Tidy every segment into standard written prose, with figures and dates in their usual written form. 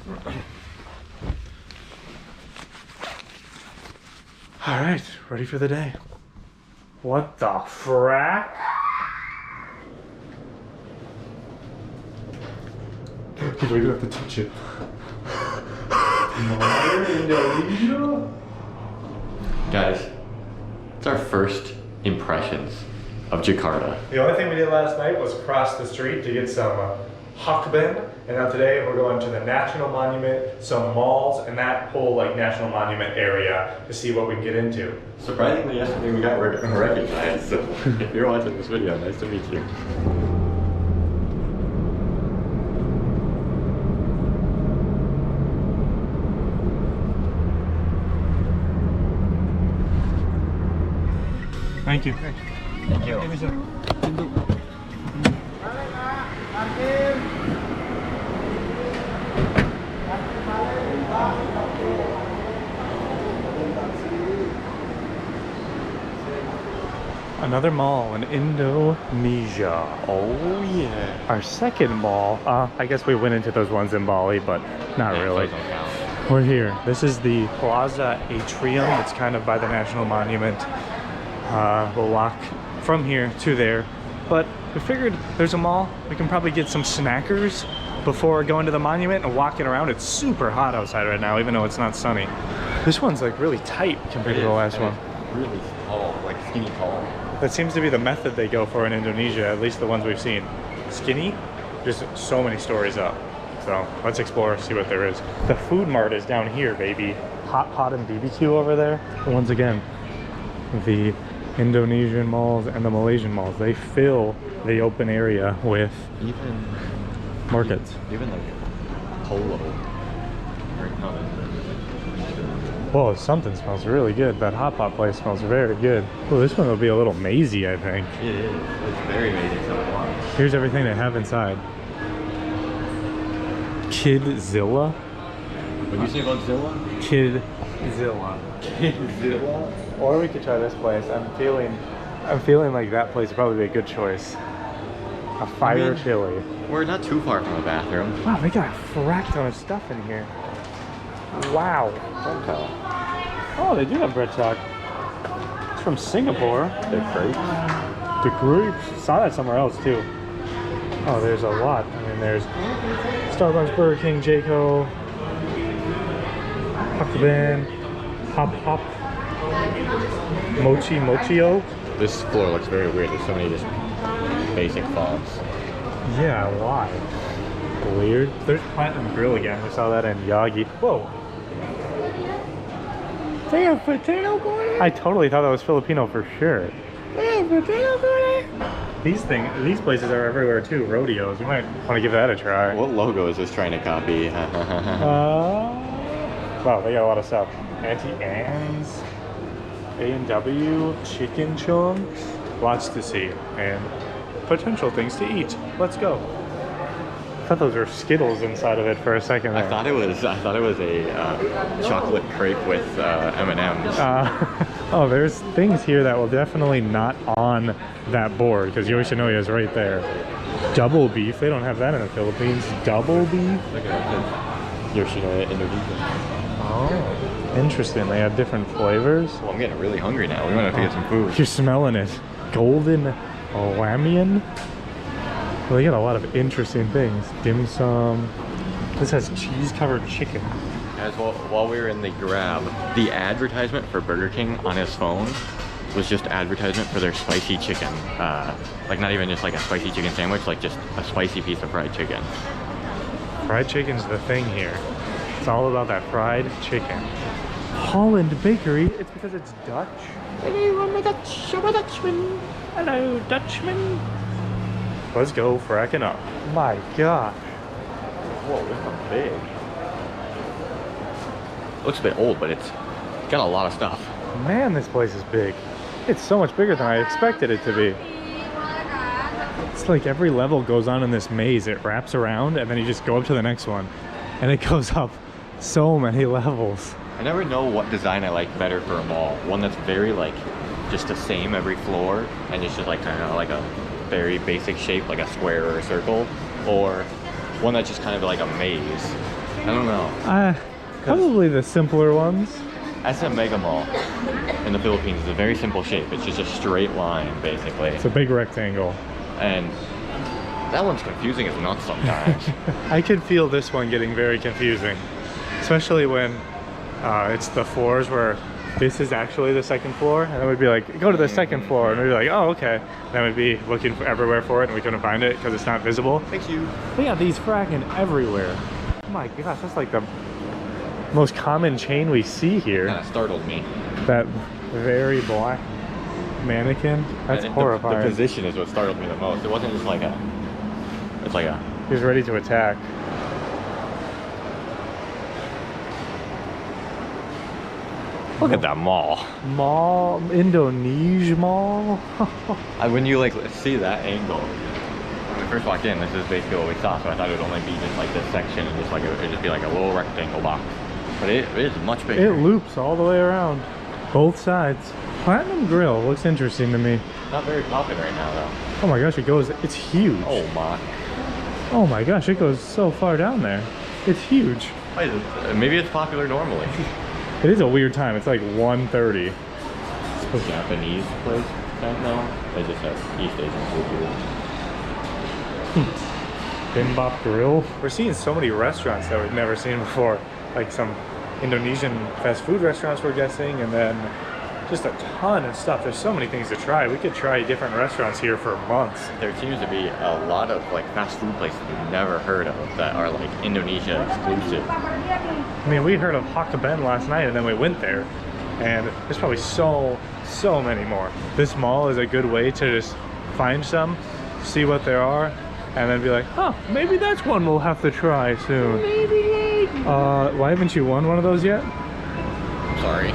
All right, ready for the day. What the frack? Okay, we do have to touch it. Indonesia? Guys, it's our first impressions of Jakarta. The only thing we did last night was cross the street to get some hakben, and now today we're going to the National Monument, some malls, and that whole like National Monument area to see what we can get into. Surprisingly, yesterday we got recognized, so if you're watching this video, nice to meet you. Thank you. Thank you. Another mall in Indonesia. Oh yeah. Our second mall. I guess we went into those ones in Bali, but not really. Those don't count. We're here. This is the Plaza Atrium. It's kind of by the National Monument. We'll walk from here to there, but we figured there's a mall. We can probably get some snackers before going to the monument and walking around. It's super hot outside right now, even though it's not sunny. This one's like really tight compared to the last one. Really tall, like skinny tall. That seems to be the method they go for in Indonesia, at least the ones we've seen. Skinny, just so many stories up. So let's explore, see what there is. The food mart is down here, baby. Hot pot and BBQ over there. Once again, the Indonesian malls and the Malaysian malls, they fill the open area with Even markets. Even like polo. Whoa, something smells really good. That hot pot place smells very good. Oh, this one will be a little mazy, I think. It is. It's very amazing. Here's everything they have inside. Kidzilla? What do you say about Zilla? Kidzilla. Zilla? Or we could try this place. I'm feeling like that place would probably be a good choice. A fire chili. We're not too far from a bathroom. Wow, they got a frack ton of stuff in here. Wow. Don't tell. Oh, they do have bread chalk. It's from Singapore. They're crepes. The grapes. Saw that somewhere else too. Oh, there's a lot. I mean, there's Starbucks, Burger King, Jayco, Hakben, Hop Hop, Mochio. This floor looks very weird. There's so many just basic fonts. Yeah, a lot. Weird. There's Platinum Grill again. We saw that in Yagi. Whoa. They have potato corn? I totally thought that was Filipino for sure. They have potato corn? These places are everywhere too. Rodeos. You might want to give that a try. What logo is this trying to copy? Wow, they got a lot of stuff. Auntie Anne's, A&W, chicken chunks. Lots to see and potential things to eat. Let's go. I thought those were Skittles inside of it for a second there. I thought it was a chocolate crepe with M&Ms. Oh, there's things here that will definitely not on that board because Yoshinoya is right there. Double beef. They don't have that in the Philippines. Double beef. Look at that. Yoshinoya, Indonesia. Oh, interesting. They have different flavors. Well, I'm getting really hungry now. We might have to get some food. You're smelling it. Golden Lamian. Well, they got a lot of interesting things. Dim sum. This has cheese-covered chicken. As well, while we were in the Grab, the advertisement for Burger King on his phone was just advertisement for their spicy chicken. Like not even just like a spicy chicken sandwich, like just a spicy piece of fried chicken. Fried chicken's the thing here. It's all about that fried chicken. Holland Bakery. It's because it's Dutch. Hello, I'm a Dutchman. Hello, Dutchman. Let's go fracking up. My gosh. Whoa, this one's big. Looks a bit old, but it's got a lot of stuff. Man, this place is big. It's so much bigger than I expected it to be. It's like every level goes on in this maze. It wraps around and then you just go up to the next one. And it goes up so many levels. I never know what design I like better for a mall. One that's very like just the same every floor and it's just like kind of like a very basic shape like a square or a circle, or one that's just kind of like a maze. I don't know. Probably the simpler ones. SM Mega Mall in the Philippines is a very simple shape. It's just a straight line, basically. It's a big rectangle. And that one's confusing as nuts sometimes. I could feel this one getting very confusing, especially when it's the floors where this is actually the second floor, and then we'd be like, go to the second floor, and we'd be like, oh, okay. Then we'd be looking everywhere for it, and we couldn't find it because it's not visible. Thank you. They got these fracking everywhere. Oh my gosh, that's like the most common chain we see here. Kind of startled me. That very black mannequin. That's horrifying. The position is what startled me the most. It wasn't just like a. It's like a. He was ready to attack. Look at that mall. Mall, Indonesia mall. When you like see that angle, when we first walked in, this is basically what we saw. So I thought it would only be just like this section, and just like it'd just be like a little rectangle box. But it is much bigger. It loops all the way around, both sides. Platinum Grill looks interesting to me. Not very popular right now, though. Oh my gosh, it goes. It's huge. Oh my. Oh my gosh, it goes so far down there. It's huge. Maybe it's popular normally. It is a weird time. It's like 1:30. It's a Japanese place, no? They just have East Asian food here. Bimbop Grill. We're seeing so many restaurants that we've never seen before. Like some Indonesian fast food restaurants, we're guessing, and then just a ton of stuff. There's so many things to try. We could try different restaurants here for months. There seems to be a lot of like fast food places we've never heard of that are like Indonesia exclusive. I mean, we heard of Hakka last night, and then we went there, and there's probably so many more. This mall is a good way to just find some, see what there are, and then be like, oh, maybe that's one we'll have to try soon. Maybe. Why haven't you won one of those yet? I'm sorry.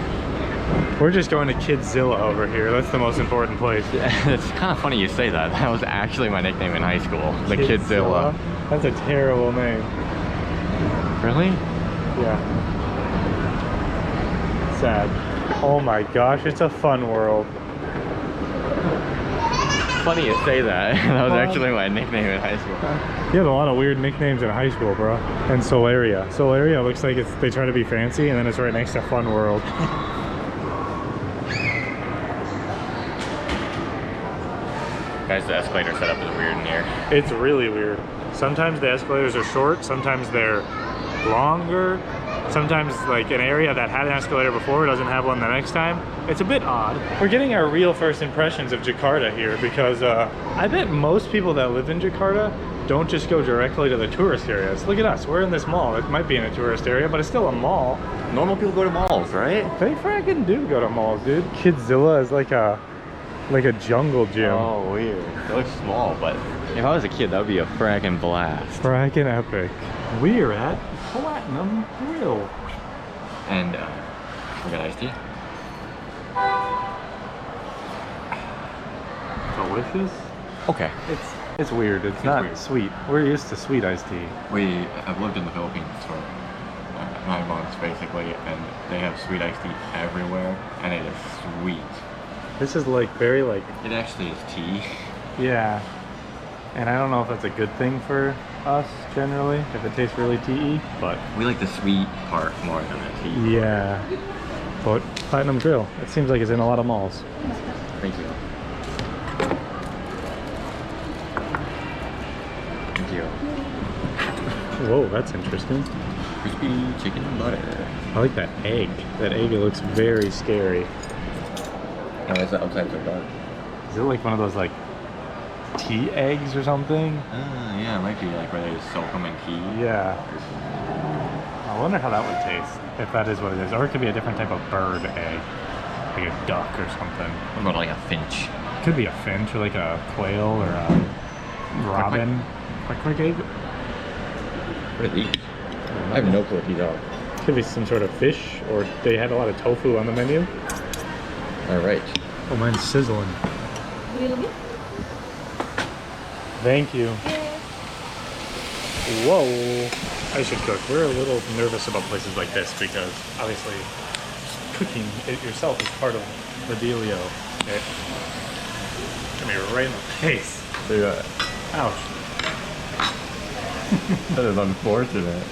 We're just going to Kidzilla over here. That's the most important place. It's kind of funny you say that. That was actually my nickname in high school. The Kidzilla. That's a terrible name. Really? Yeah. Sad. Oh my gosh, it's a fun world. Funny you say that. That was actually my nickname in high school. You had a lot of weird nicknames in high school, bro. And Solaria. Solaria looks like they try to be fancy, and then it's right next to Fun World. Guys, the escalator setup is weird in here. It's really weird. Sometimes the escalators are short, sometimes they're longer. Sometimes like an area that had an escalator before doesn't have one the next time. It's a bit odd. We're getting our real first impressions of Jakarta here because I bet most people that live in Jakarta don't just go directly to the tourist areas. Look at us, we're in this mall. It might be in a tourist area, but it's still a mall. Normal people go to malls, right? They fracking do go to malls, dude. Kidzilla is like a jungle gym. Oh, weird. It looks small, but if I was a kid, that would be a fracking blast. Fracking epic. We're at Platinum Grill. And we got iced tea. Delicious. Okay. It's weird. It's not weird. Sweet. We're used to sweet iced tea. We have lived in the Philippines for 9 months, basically, and they have sweet iced tea everywhere, and it is sweet. This is like very like. It actually is tea. Yeah. And I don't know if that's a good thing for us generally, if it tastes really tea-y, but We like the sweet part more than the tea. yeah. But Platinum Grill, it seems like it's in a lot of malls. Thank you. Thank you. Whoa, that's interesting. Crispy chicken and butter. I like that egg. That egg looks very scary. Oh, is the outside so dark? Is it like one of those like tea eggs or something? Yeah, it might be like where they just soak them in tea. Yeah. I wonder how that would taste, if that is what it is. Or it could be a different type of bird egg. Like a duck or something. What about like a finch? It could be a finch or like a quail or a robin. Quick egg? What are these? I have no clue what these are. Could be some sort of fish, or they had a lot of tofu on the menu. Alright. Oh, mine's sizzling. Thank you. Whoa. I should cook. We're a little nervous about places like this because obviously cooking it yourself is part of the dealio. Okay. Hit me right in the face. Yeah. Ouch. That is unfortunate.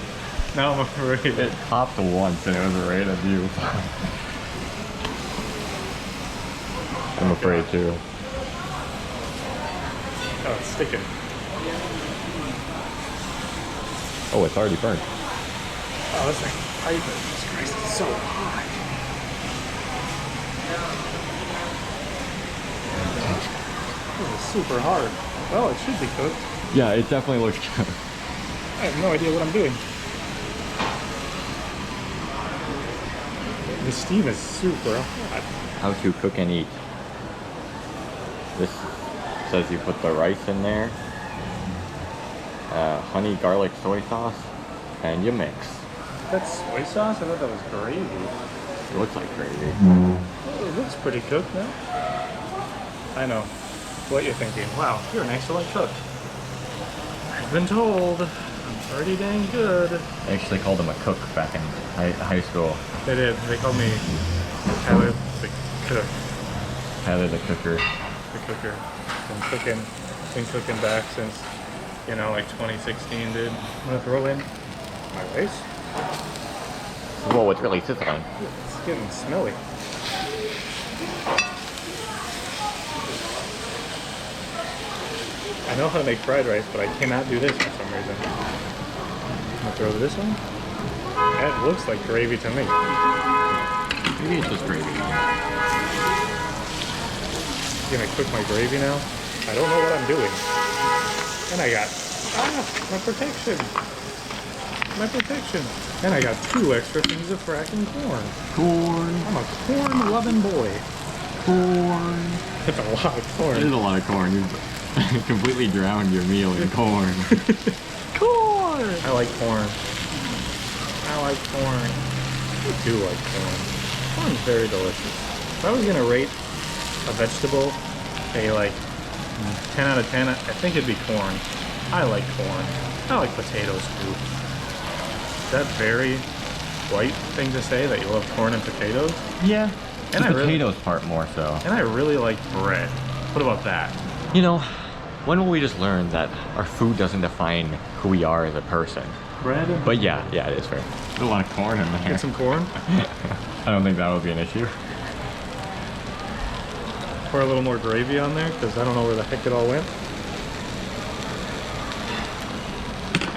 Now I'm afraid. It popped once and it was right at you. I'm afraid too. Oh, it's sticking. Oh, it's already burnt. Oh, this thing. Jesus Christ, it's so hot. This is super hard. Well, it should be cooked. Yeah, it definitely looks good. I have no idea what I'm doing. The steam is super hot. How to cook and eat. This says you put the rice in there, honey, garlic, soy sauce, and you mix. That's soy sauce? I thought that was gravy. It looks like gravy. Oh, it looks pretty cooked now. I know what you're thinking. Wow, you're an excellent cook. I've been told I'm pretty dang good. They actually called him a cook back in high school. They did. They called me Tyler the cook. Tyler the cooker. The cooker. Been cooking back since, you know, like 2016, dude. I'm gonna throw in my rice. Whoa, it's really sizzling. It's getting smelly. I know how to make fried rice, but I cannot do this for some reason. I'm gonna throw this on. That looks like gravy to me. Maybe it's just gravy. Gonna cook my gravy now. I don't know what I'm doing. And I got my protection. My protection. And I got 2 extra things of fracking corn. Corn. I'm a corn-loving boy. Corn. That's a lot of corn. It is a lot of corn. You've completely drowned your meal in corn. Corn! I like corn. I like corn. I do like corn. Corn's very delicious. If I was gonna rate a vegetable, a like 10 out of 10, I think it'd be corn. I like corn. I like potatoes too. Is that very white thing to say, that you love corn and potatoes? Yeah. And the potatoes part more so. And I really like bread. What about that? You know, when will we just learn that our food doesn't define who we are as a person? Bread and... But yeah, it is fair. There's a lot of corn in there. Get some corn? I don't think that would be an issue. Pour a little more gravy on there, because I don't know where the heck it all went.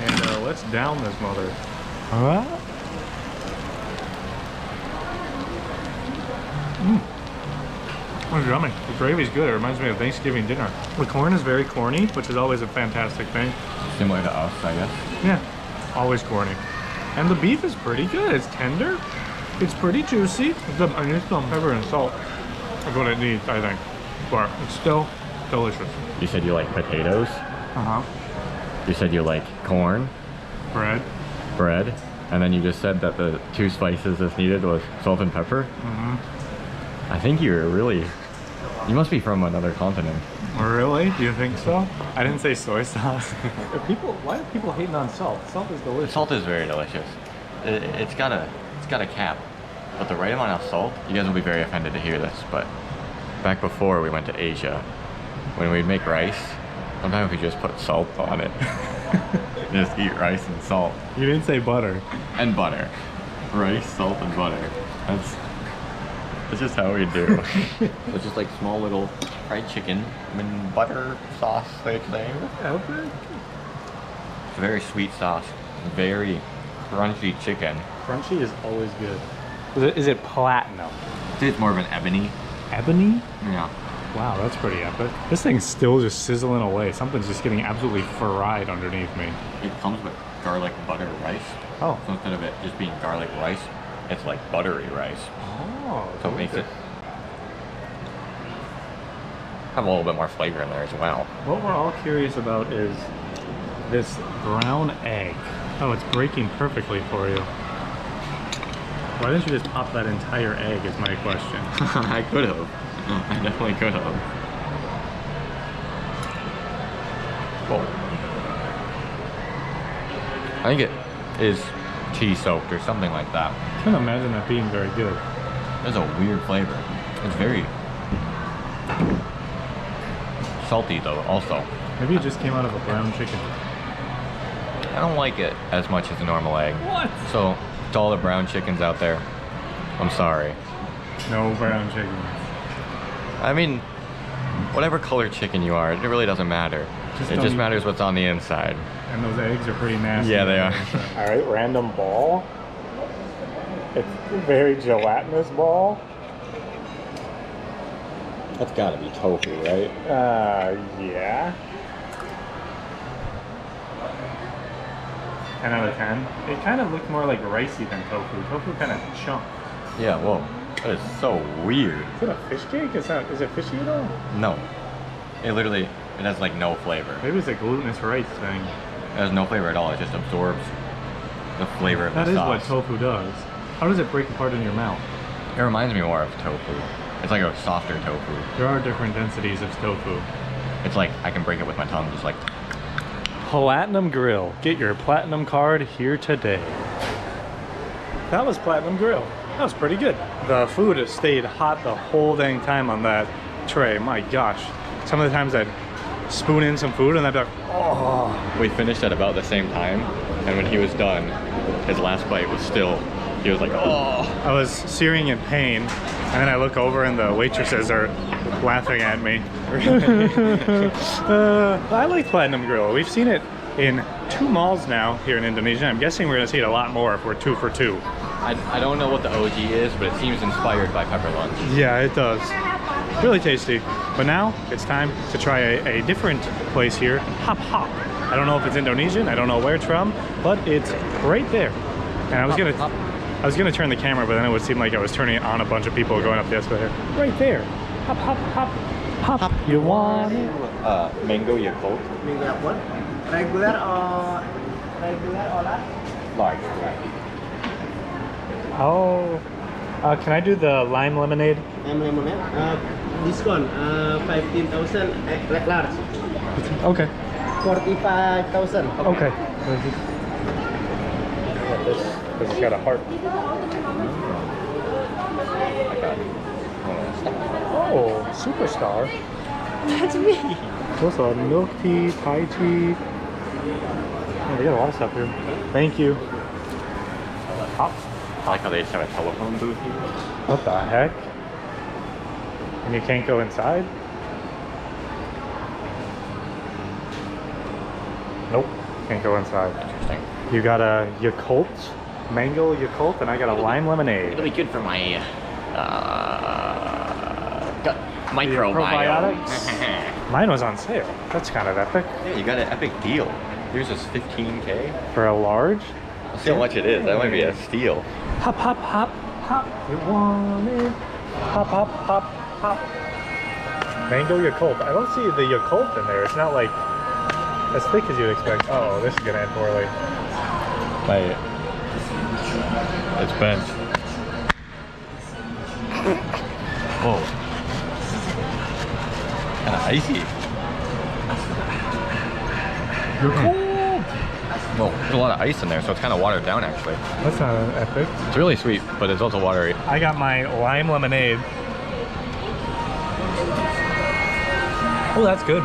And let's down this mother. It's yummy. The gravy's good. It reminds me of Thanksgiving dinner. The corn is very corny, which is always a fantastic thing. Similar to us, I guess. Yeah, always corny. And the beef is pretty good. It's tender. It's pretty juicy. I need some pepper and salt. That's what it needs, I think. But it's still delicious. You said you like potatoes. Uh-huh. You said you like corn. Bread. And then you just said that the 2 spices that's needed was salt and pepper. Mm-hmm. I think you're really... You must be from another continent. Really? Do you think so? I didn't say soy sauce. Why are people hating on salt? Salt is delicious. Salt is very delicious. It's got a cap. But the right amount of salt, you guys will be very offended to hear this, but back before we went to Asia, when we'd make rice, sometimes we just put salt on it. Just eat rice and salt. You didn't say butter. And butter. Rice, salt, and butter. That's just how we do. It's just like small little fried chicken and butter sauce type thing. Okay. It's a very sweet sauce. Very crunchy chicken. Crunchy is always good. Is it platinum? It's more of an ebony. Ebony? Yeah. Wow, that's pretty epic. This thing's still just sizzling away. Something's just getting absolutely fried underneath me. It comes with garlic butter rice. Oh. So instead of it just being garlic rice, it's like buttery rice. Oh. So it makes it have a little bit more flavor in there as well. What we're all curious about is this brown egg. Oh, it's breaking perfectly for you. Why didn't you just pop that entire egg is my question. I could have. I definitely could have. Well, I think it is cheese soaked or something like that. I can't imagine that being very good. There's a weird flavor. It's very salty though, also. Maybe it just came out of a brown chicken. I don't like it as much as a normal egg. What? So, to all the brown chickens out there, I'm sorry. No brown chicken. I mean, whatever color chicken you are, it really doesn't matter. It just matters what's on the inside. And those eggs are pretty nasty. Yeah, they are. All right, random ball. It's a very gelatinous ball. That's gotta be tofu, right? Yeah. 10 out of 10. It kind of looked more like ricey than tofu. Tofu kind of chunk. Yeah, whoa. That is so weird. Is it a fish cake? Is it fishy at all? No. It literally, it has like no flavor. Maybe it's a glutinous rice thing. It has no flavor at all. It just absorbs the flavor of the sauce. That is what tofu does. How does it break apart in your mouth? It reminds me more of tofu. It's like a softer tofu. There are different densities of tofu. It's like I can break it with my tongue, just like. Platinum Grill. Get your platinum card here today. That was Platinum Grill. That was pretty good. The food has stayed hot the whole dang time on that tray. My gosh. Some of the times I'd spoon in some food and I'd be like, oh. We finished at about the same time, and when he was done, his last bite was still, he was like, oh. I was searing in pain, and then I look over and the waitresses are laughing at me. I like Platinum Grill. We've seen it in 2 malls now here in Indonesia. I'm guessing we're gonna see it a lot more if we're 2 for 2. I don't know what the OG is, but it seems inspired by Pepper Lunch. Yeah, it does. Really tasty. But now it's time to try a different place here, Hop Hop. I don't know if it's Indonesian, I don't know where it's from, but it's right there. And I was gonna turn the camera, but then it would seem like I was turning it on a bunch of people going up the escalator. Right there. Hop, hop, hop, hop. You want it? Mango Yakult. Mango what? Regular or Large. Oh. Can I do the lime lemonade? lemonade. Discount 15,000 large. Okay. 45,000. Okay. This has got a heart. Oh, superstar. That's me. What's a milk tea, Thai tea? Oh, they got a lot of stuff here. Thank you. Hop. I like how they just have a telephone booth here. What the heck? And you can't go inside? Nope, can't go inside. Interesting. You got a Yakult, mango Yakult, and I got a lime lemonade. It'll be good for my gut microbiome. Probiotics? Mine was on sale. That's kind of epic. Yeah, you got an epic deal. Yours is 15K. For a large? Let's see how much it is. That might be a steal. Hop, hop, hop, hop. You want it? Hop, hop, hop, hop. Mango Yakult. I don't see the Yakult in there. It's not like as thick as you'd expect. Oh, this is gonna end poorly. It's bent. Whoa. Kind of icy. Yakult. Well, there's a lot of ice in there, so it's kind of watered down actually. That's not epic. It's really sweet, but it's also watery. I got my lime lemonade. Oh, that's good.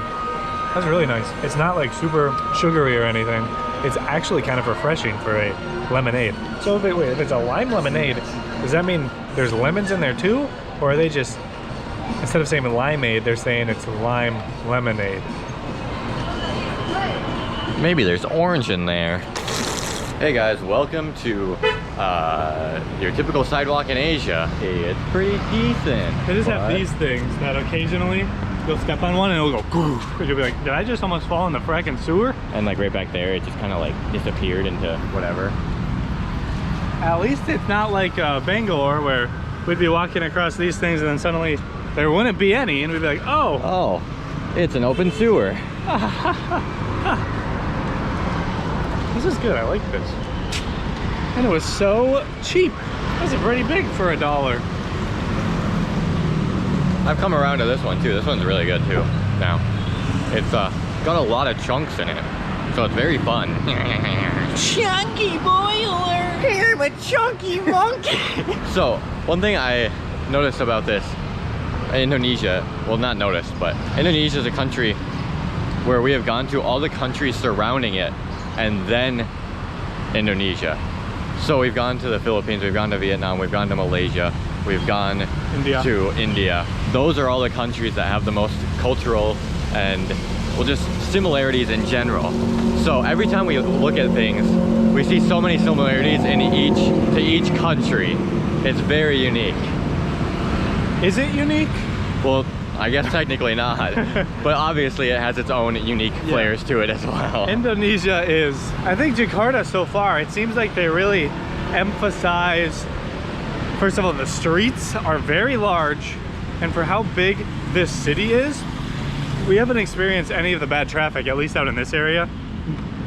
That's really nice. It's not like super sugary or anything. It's actually kind of refreshing for a lemonade. So if it's a lime lemonade, does that mean there's lemons in there too? Or are they just, instead of saying limeade, they're saying it's lime lemonade? Maybe there's orange in there. Hey guys, welcome to your typical sidewalk in Asia. Hey, it's pretty decent. They just have these things that occasionally you'll step on one and it'll go goof. And you'll be like, did I just almost fall in the fracking sewer? And like right back there, it just kind of like disappeared into whatever. At least it's not like Bangalore where we'd be walking across these things and then suddenly there wouldn't be any and we'd be like, oh. Oh, it's an open sewer. This is good, I like this. And it was so cheap. This is pretty big for $1. I've come around to this one too. This one's really good too. Now, it's got a lot of chunks in it, so it's very fun. Chunky boy alert! I'm a chunky monkey! So, one thing I noticed about this, Indonesia, well not noticed, but Indonesia is a country where we have gone to all the countries surrounding it and then Indonesia. So we've gone to the Philippines, we've gone to Vietnam, we've gone to Malaysia, we've gone to India. Those are all the countries that have the most cultural and, well, just similarities in general. So every time we look at things, we see so many similarities in each country. It's very unique. Is it unique? Well, I guess technically not, but obviously it has its own unique flares to it as well. Indonesia is, I think Jakarta so far, it seems like they really emphasize, first of all, the streets are very large, and for how big this city is, we haven't experienced any of the bad traffic, at least out in this area.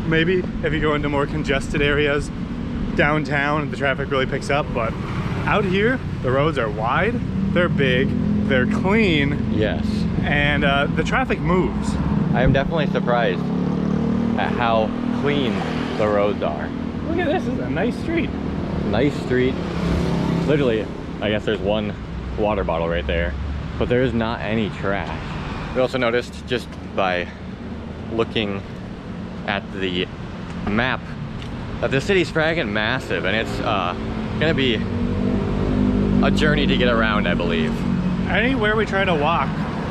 Maybe if you go into more congested areas, downtown, the traffic really picks up, but out here, the roads are wide, they're big, they're clean. Yes. And the traffic moves. I am definitely surprised at how clean the roads are. Look at this, this is a nice street. Nice street. Literally, I guess there's one water bottle right there, but there is not any trash. We also noticed just by looking at the map that the city's fragging massive, and it's gonna be a journey to get around, I believe. Anywhere we try to walk,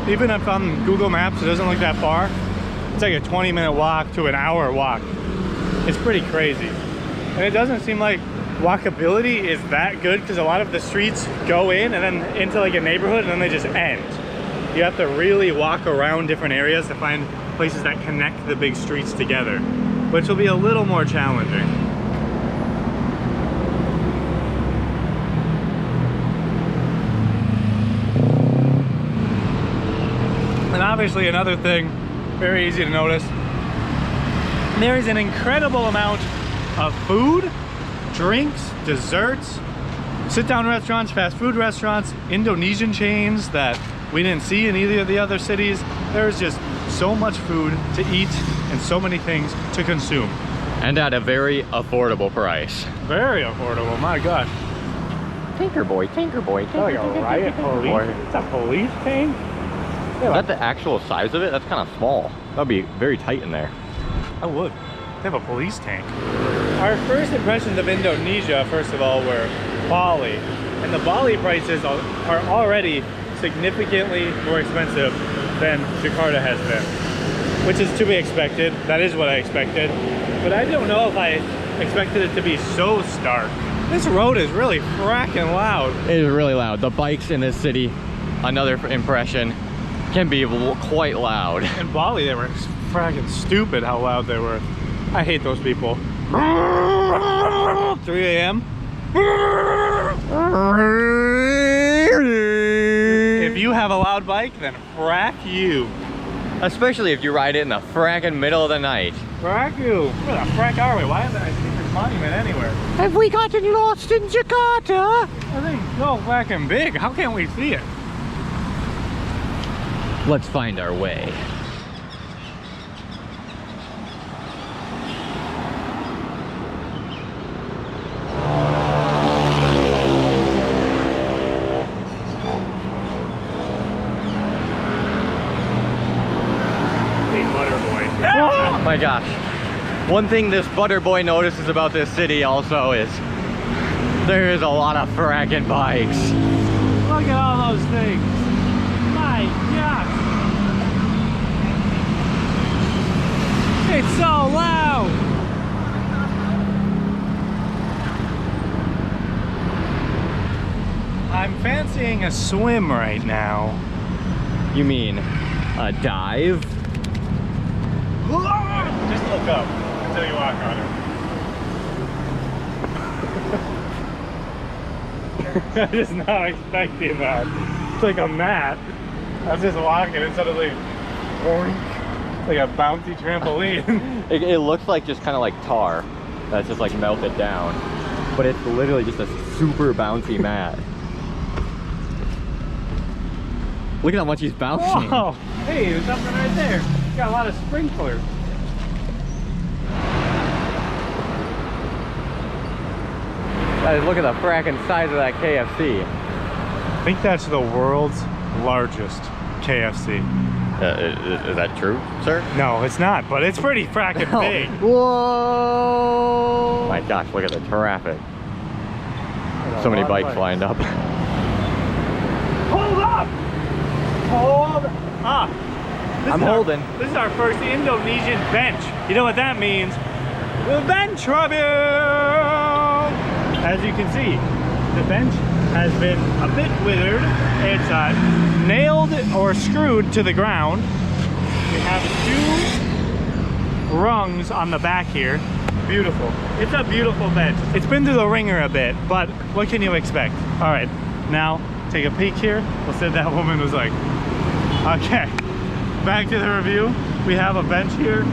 even if on Google Maps it doesn't look that far, it's like a 20-minute walk to an hour walk. It's pretty crazy. And it doesn't seem like walkability is that good, because a lot of the streets go in and then into like a neighborhood and then they just end. You have to really walk around different areas to find places that connect the big streets together, which will be a little more challenging. And obviously another thing, very easy to notice, there is an incredible amount of food, drinks, desserts, sit-down restaurants, fast food restaurants, Indonesian chains that we didn't see in either of the other cities. There's just so much food to eat and so many things to consume. And at a very affordable price. Very affordable, my gosh. Tinker boy, tinker boy, tinker, Like a riot police. It's a police tank? Is that the actual size of it? That's kind of small. That'd be very tight in there. I would. They have a police tank. Our first impressions of Indonesia, first of all, were Bali. And the Bali prices are already significantly more expensive than Jakarta has been, which is to be expected. That is what I expected. But I don't know if I expected it to be so stark. This road is really fracking loud. It is really loud. The bikes in this city, another impression, can be quite loud. In Bali, they were fracking stupid how loud they were. I hate those people. 3 a.m. If you have a loud bike, then frack you. Especially if you ride it in the fracking middle of the night. Frack you. Where the frack are we? Why haven't I seen this monument anywhere? Have we gotten lost in Jakarta? I think it's so fucking big. How can't we see it? Let's find our way. Oh my gosh. One thing this butter boy notices about this city also is there is a lot of fracking bikes. Look at all those things. My gosh. It's so loud. I'm fancying a swim right now. You mean a dive? Just look up until you walk on it. I'm just not expecting that. It's like a mat. I was just walking and suddenly, boink, like a bouncy trampoline. It looks like just kind of like tar that's just like melted down, but it's literally just a super bouncy mat. Look at how much he's bouncing. Whoa! Hey, there's something right there. Got a lot of sprinklers. Guys, look at the fracking size of that KFC. I think that's the world's largest KFC. Is that true, sir? No, it's not, but it's pretty fracking big. Whoa! My gosh, look at the traffic. So many bikes lined up. Hold up! Hold up! I'm holding. This is our first Indonesian bench. You know what that means? The bench review! As you can see, the bench has been a bit withered. It's nailed or screwed to the ground. We have 2 rungs on the back here. Beautiful. It's a beautiful bench. It's been through the ringer a bit, but what can you expect? All right, now take a peek here. We'll say that woman was like, okay, back to the review. We have a bench here.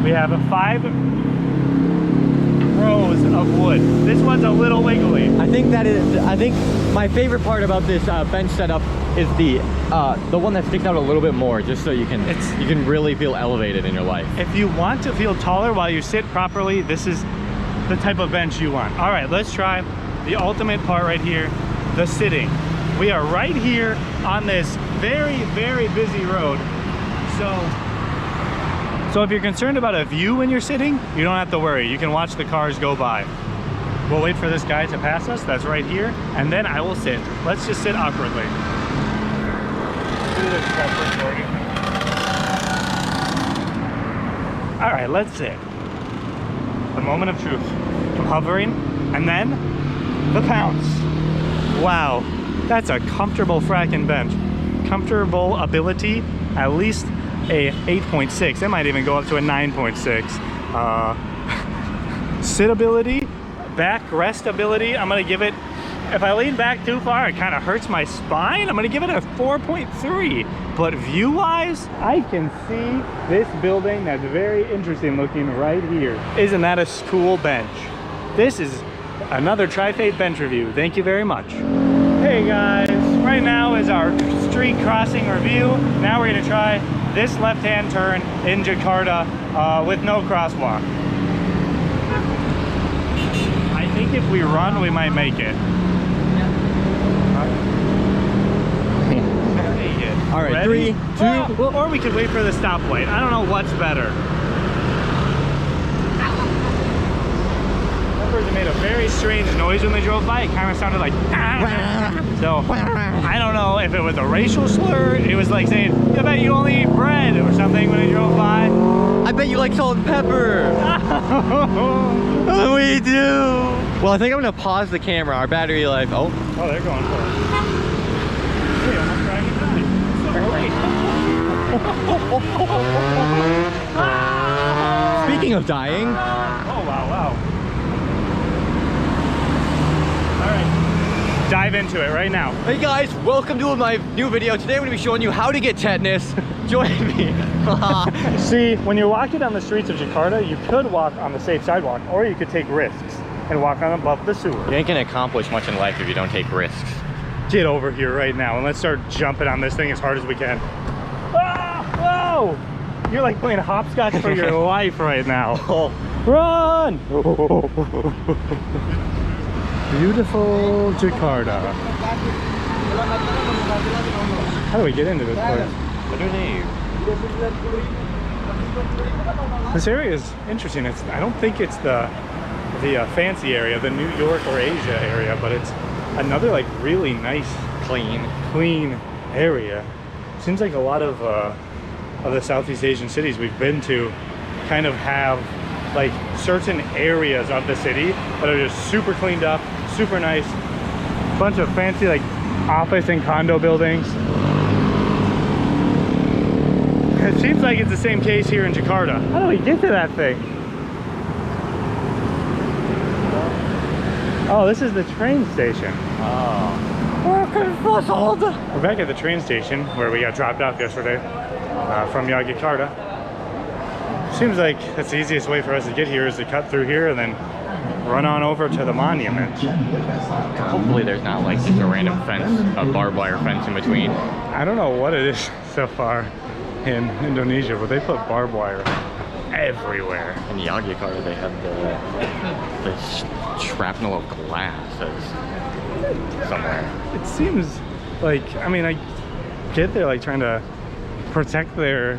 We have 5 rows of wood. This one's a little wiggly. I think my favorite part about this bench setup is the one that sticks out a little bit more, just so you can really feel elevated in your life. If you want to feel taller while you sit properly, this is the type of bench you want. All right, let's try the ultimate part right here, the sitting. We are right here on this very, very busy road. So if you're concerned about a view when you're sitting, you don't have to worry. You can watch the cars go by. We'll wait for this guy to pass us. That's right here. And then I will sit. Let's just sit awkwardly. All right, let's sit. The moment of truth. I'm hovering, and then the pounce. Wow, that's a comfortable fracking bench. Comfortable ability, at least a 8.6. It might even go up to a 9.6. Sit ability, back rest ability, I'm gonna give it, if I lean back too far, it kind of hurts my spine. I'm gonna give it a 4.3. But view-wise, I can see this building that's very interesting looking right here. Isn't that a cool bench? This is another Trifate bench review. Thank you very much. Hey guys, right now is our street crossing review. Now we're gonna try this left-hand turn in Jakarta with no crosswalk. I think if we run, we might make it. All right, Ready? 3, 2. Or we could wait for the stoplight. I don't know what's better. It made a very strange noise when they drove by. It kind of sounded like so I don't know if it was a racial slur. It was like saying, I bet you only eat bread or something when they drove by. I bet you like salt and pepper. We do. Well, I think I'm gonna pause the camera. Our battery life. Oh, they're going for it. Hey, almost driving by. Speaking of dying. Oh wow. Dive into it right now. Hey guys, welcome to my new video. Today I'm going to be showing you how to get tetanus. Join me. See, when you're walking down the streets of Jakarta, you could walk on the safe sidewalk, or you could take risks and walk on above the sewer. You ain't going to accomplish much in life if you don't take risks. Get over here right now and let's start jumping on this thing as hard as we can. Ah, whoa! You're like playing hopscotch for your life right now. Oh. Run! Beautiful Jakarta. How do we get into this place? What do they? This area is interesting. I don't think it's the fancy area, the New York or Asia area, but it's another like really nice, clean area. Seems like a lot of the Southeast Asian cities we've been to kind of have like certain areas of the city that are just super cleaned up, super nice, bunch of fancy like office and condo buildings. It seems like it's the same case here in Jakarta. How do we get to that thing? Oh, this is the train station. Oh. We're back at the train station where we got dropped off yesterday from Jakarta. Seems like that's the easiest way for us to get here is to cut through here and then run on over to the monument. Hopefully there's not like just a random fence, a barbed wire fence in between. I don't know what it is so far in Indonesia, but they put barbed wire everywhere. In Jakarta they have the shrapnel of glass somewhere. It seems like, I mean, I get they're like trying to protect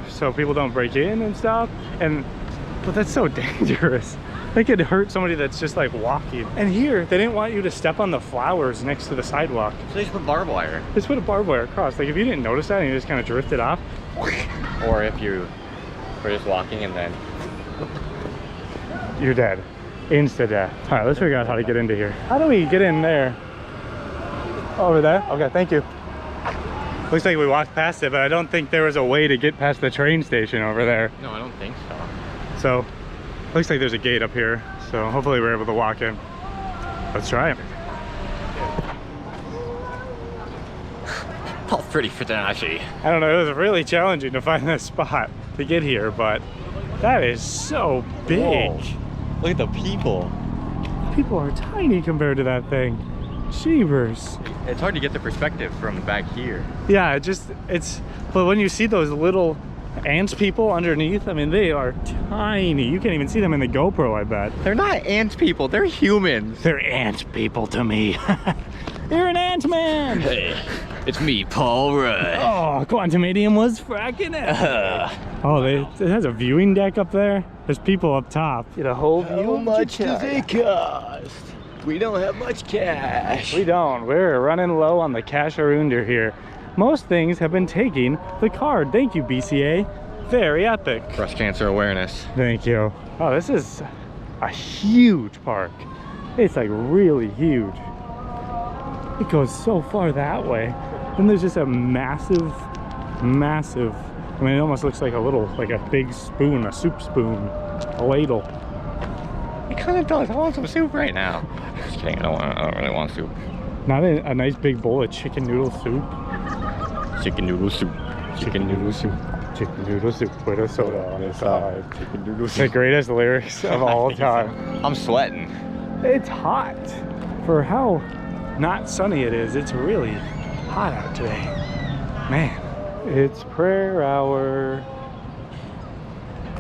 so people don't break in and stuff. But that's so dangerous. They could hurt somebody that's just like walking. And here, they didn't want you to step on the flowers next to the sidewalk. So they just put barbed wire. They just put a barbed wire across. Like if you didn't notice that and you just kind of drifted off. Or if you were just walking and then... You're dead. Insta death. All right, let's figure out how to get into here. How do we get in there? Over there? Okay, thank you. Looks like we walked past it, but I don't think there was a way to get past the train station over there. No, I don't think so. So, looks like there's a gate up here. So hopefully we're able to walk in. Let's try it. Oh, pretty flashy. I don't know, it was really challenging to find this spot to get here, but that is so big. Whoa. Look at the people. People are tiny compared to that thing. Jeebers. It's hard to get the perspective from back here. Yeah, but when you see those little ant people underneath, I mean, they are tiny. You can't even see them in the GoPro, I bet. They're not ant people, they're humans. They're ant people to me. You're an ant man. Hey, it's me, Paul Rudd. Oh, Quantumadium was fracking it. Oh, it has a viewing deck up there. There's people up top. Get a whole view. How much does it cost? We don't have much cash. We don't. We're running low on the cash-a-roonder here. Most things have been taking the card. Thank you, BCA. Very epic. Breast cancer awareness. Thank you. Oh, this is a huge park. It's like really huge. It goes so far that way. Then there's just a massive, I mean, it almost looks like a big spoon, a soup spoon, a ladle. It kind of does. I want some soup right now. Just kidding. I don't really want soup. Not a nice big bowl of chicken noodle soup. Chicken noodle soup. Chicken noodle soup. Chicken noodle soup with a soda on the side. Chicken noodle It's the soup. greatest lyrics of all time. I'm sweating. It's hot. For how not sunny it is, it's really hot out today. Man, it's prayer hour.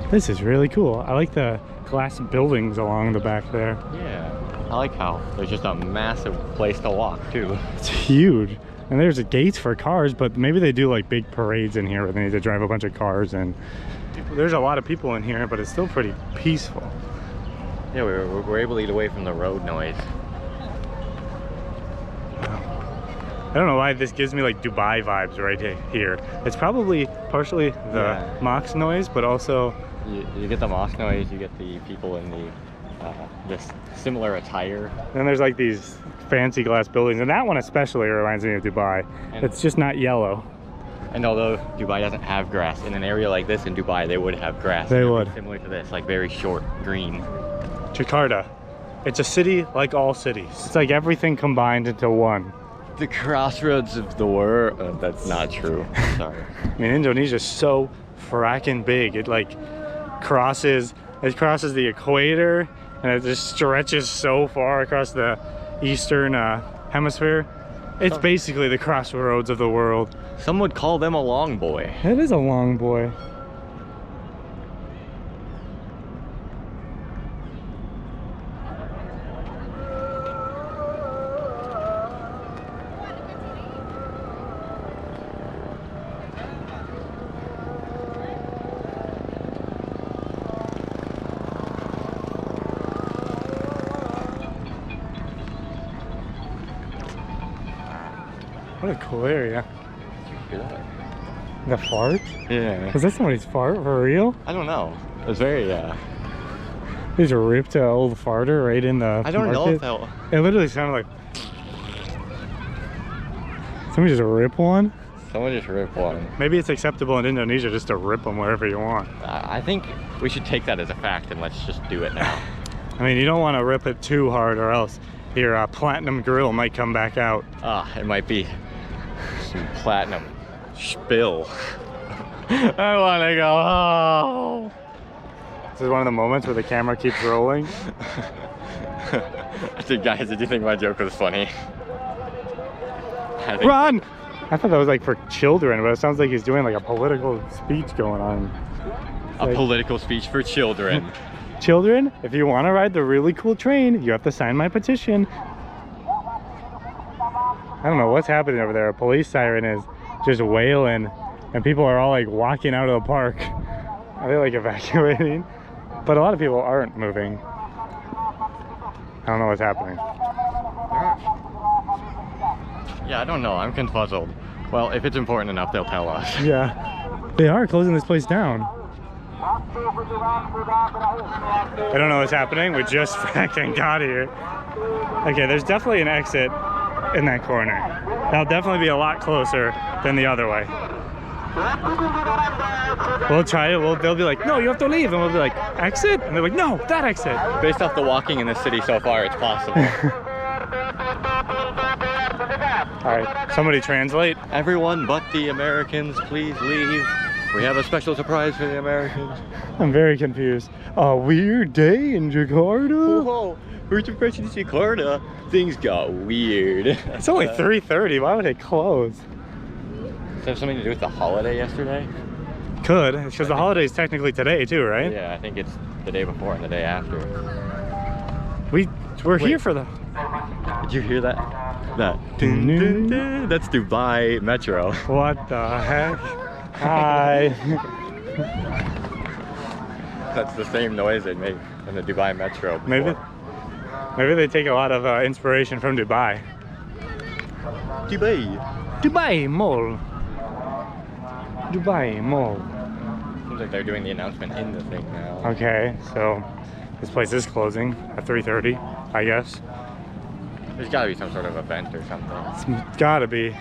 This is really cool. I like the glass buildings along the back there. Yeah. I like how there's just a massive place to walk too. It's huge. And there's a gates for cars, but maybe they do like big parades in here where they need to drive a bunch of cars in. There's a lot of people in here, but it's still pretty peaceful. Yeah, we're able to get away from the road noise. I don't know why this gives me like Dubai vibes right here. It's probably partially the mosque noise, but also... You get the mosque noise, you get the people in the this similar attire. Then there's like these fancy glass buildings, and that one especially reminds me of Dubai. And it's just not yellow. And although Dubai doesn't have grass, in an area like this in Dubai, they would have grass. They would. Similar to this, like very short green. Jakarta. It's a city like all cities. It's like everything combined into one. The crossroads of the world. That's not true. Sorry. I mean, Indonesia's so fracking big. It like crosses the equator, and it just stretches so far across the eastern hemisphere. It's basically the crossroads of the world. Some would call them a long boy. It is a long boy. What a cool area. The fart? Yeah. Was that somebody's fart for real? I don't know. It was very, They just ripped an old farter right in the I don't know if that... It literally sounded like... Somebody just rip one? Someone just ripped one. Maybe it's acceptable in Indonesia just to rip them wherever you want. I think we should take that as a fact and let's just do it now. I mean, you don't want to rip it too hard or else your platinum grill might come back out. It might be some platinum spill. I want to go home. This is one of the moments where the camera keeps rolling. Guys, did you think my joke was funny? Run! I thought that was like for children, but it sounds like he's doing like a political speech going on. A political speech for children. Children, if you want to ride the really cool train, you have to sign my petition. I don't know what's happening over there. A police siren is just wailing and people are all like walking out of the park. Are they like evacuating? But a lot of people aren't moving. I don't know what's happening. Yeah, I don't know. I'm confuzzled. Well, if it's important enough, they'll tell us. Yeah, they are closing this place down. I don't know what's happening. We just fucking got here. Okay, there's definitely an exit in that corner. That'll definitely be a lot closer than the other way. We'll try it. They'll be like, no, you have to leave. And we'll be like, exit? And they're like, no, that exit. Based off the walking in the city so far, it's possible. All right, somebody translate. Everyone but the Americans, please leave. We have a special surprise for the Americans. I'm very confused. A weird day in Jakarta? Whoa, we're to Jakarta. Things got weird. It's only 3:30. Why would it close? Does it have something to do with the holiday yesterday? Could, because the holiday is technically today too, right? Yeah, I think it's the day before and the day after. We're here for the... Did you hear that? That dun, dun, dun. That's Dubai Metro. What the heck? Hi. That's the same noise they make in the Dubai Metro. Maybe they take a lot of inspiration from Dubai. Dubai Mall. Dubai Mall. Seems like they're doing the announcement in the thing now. Okay, so this place is closing at 3:30, I guess. There's gotta be some sort of event or something. It's gotta be.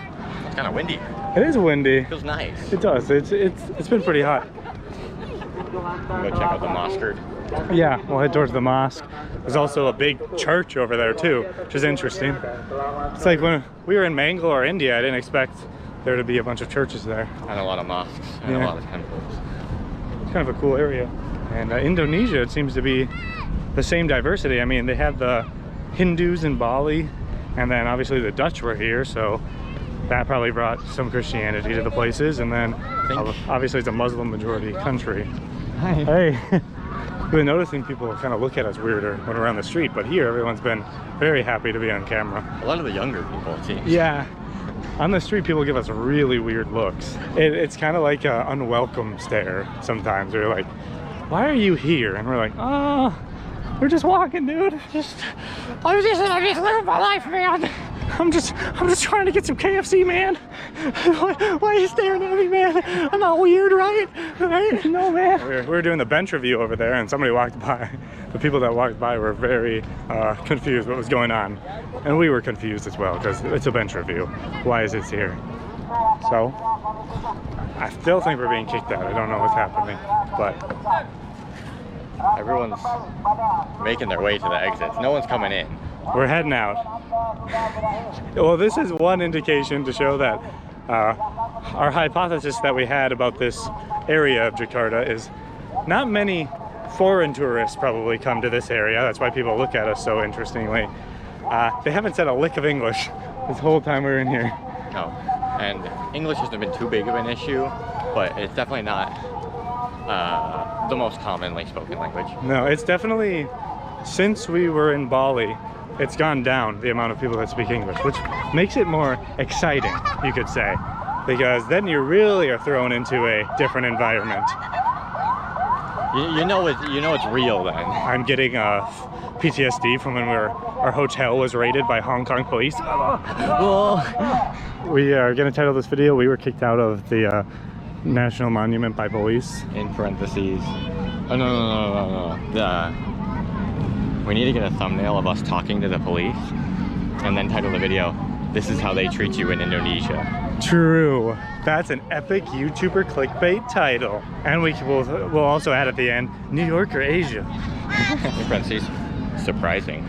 It's kind of windy. It is windy. It feels nice. It does. It's been pretty hot. Go check out the mosque. Yeah, we'll head towards the mosque. There's also a big church over there too, which is interesting. It's like when we were in Bangalore, India, I didn't expect there to be a bunch of churches there. And a lot of mosques and Yeah. a lot of temples. It's kind of a cool area. And Indonesia, it seems to be the same diversity. I mean, they have the Hindus in Bali, and then obviously the Dutch were here, so that probably brought some Christianity to the places. And then obviously it's a Muslim majority country. Hi. Hey. We've been noticing people kind of look at us weirder when we're on the street, but here everyone's been very happy to be on camera. A lot of the younger people, it seems. Yeah. On the street, people give us really weird looks. It's kind of like an unwelcome stare sometimes. They're like, why are you here? And we're like, oh, we're just walking, dude. I'm just living my life, man. I'm just trying to get some KFC, man. Why are you staring at me, man? I'm not weird, right? Right? No, man. We were doing the bench review over there, and somebody walked by. The people that walked by were very confused what was going on. And we were confused as well, because it's a bench review. Why is it here? So, I still think we're being kicked out. I don't know what's happening, but... Everyone's making their way to the exits. No one's coming in. We're heading out. Well, this is one indication to show that our hypothesis that we had about this area of Jakarta is not many foreign tourists probably come to this area. That's why people look at us so interestingly. They haven't said a lick of English this whole time we're in here. No. And English hasn't been too big of an issue, but it's definitely not the most commonly spoken language. No, it's definitely, since we were in Bali, it's gone down, the amount of people that speak English, which makes it more exciting, you could say, because then you really are thrown into a different environment. You know it's real then. I'm getting PTSD from when our hotel was raided by Hong Kong police. We are going to title this video, "We were kicked out of the National Monument by police." In parentheses. Oh no. We need to get a thumbnail of us talking to the police and then title the video, "This is how they treat you in Indonesia." True. That's an epic YouTuber clickbait title. And we'll also add at the end, New York or Asia. In parentheses, surprising.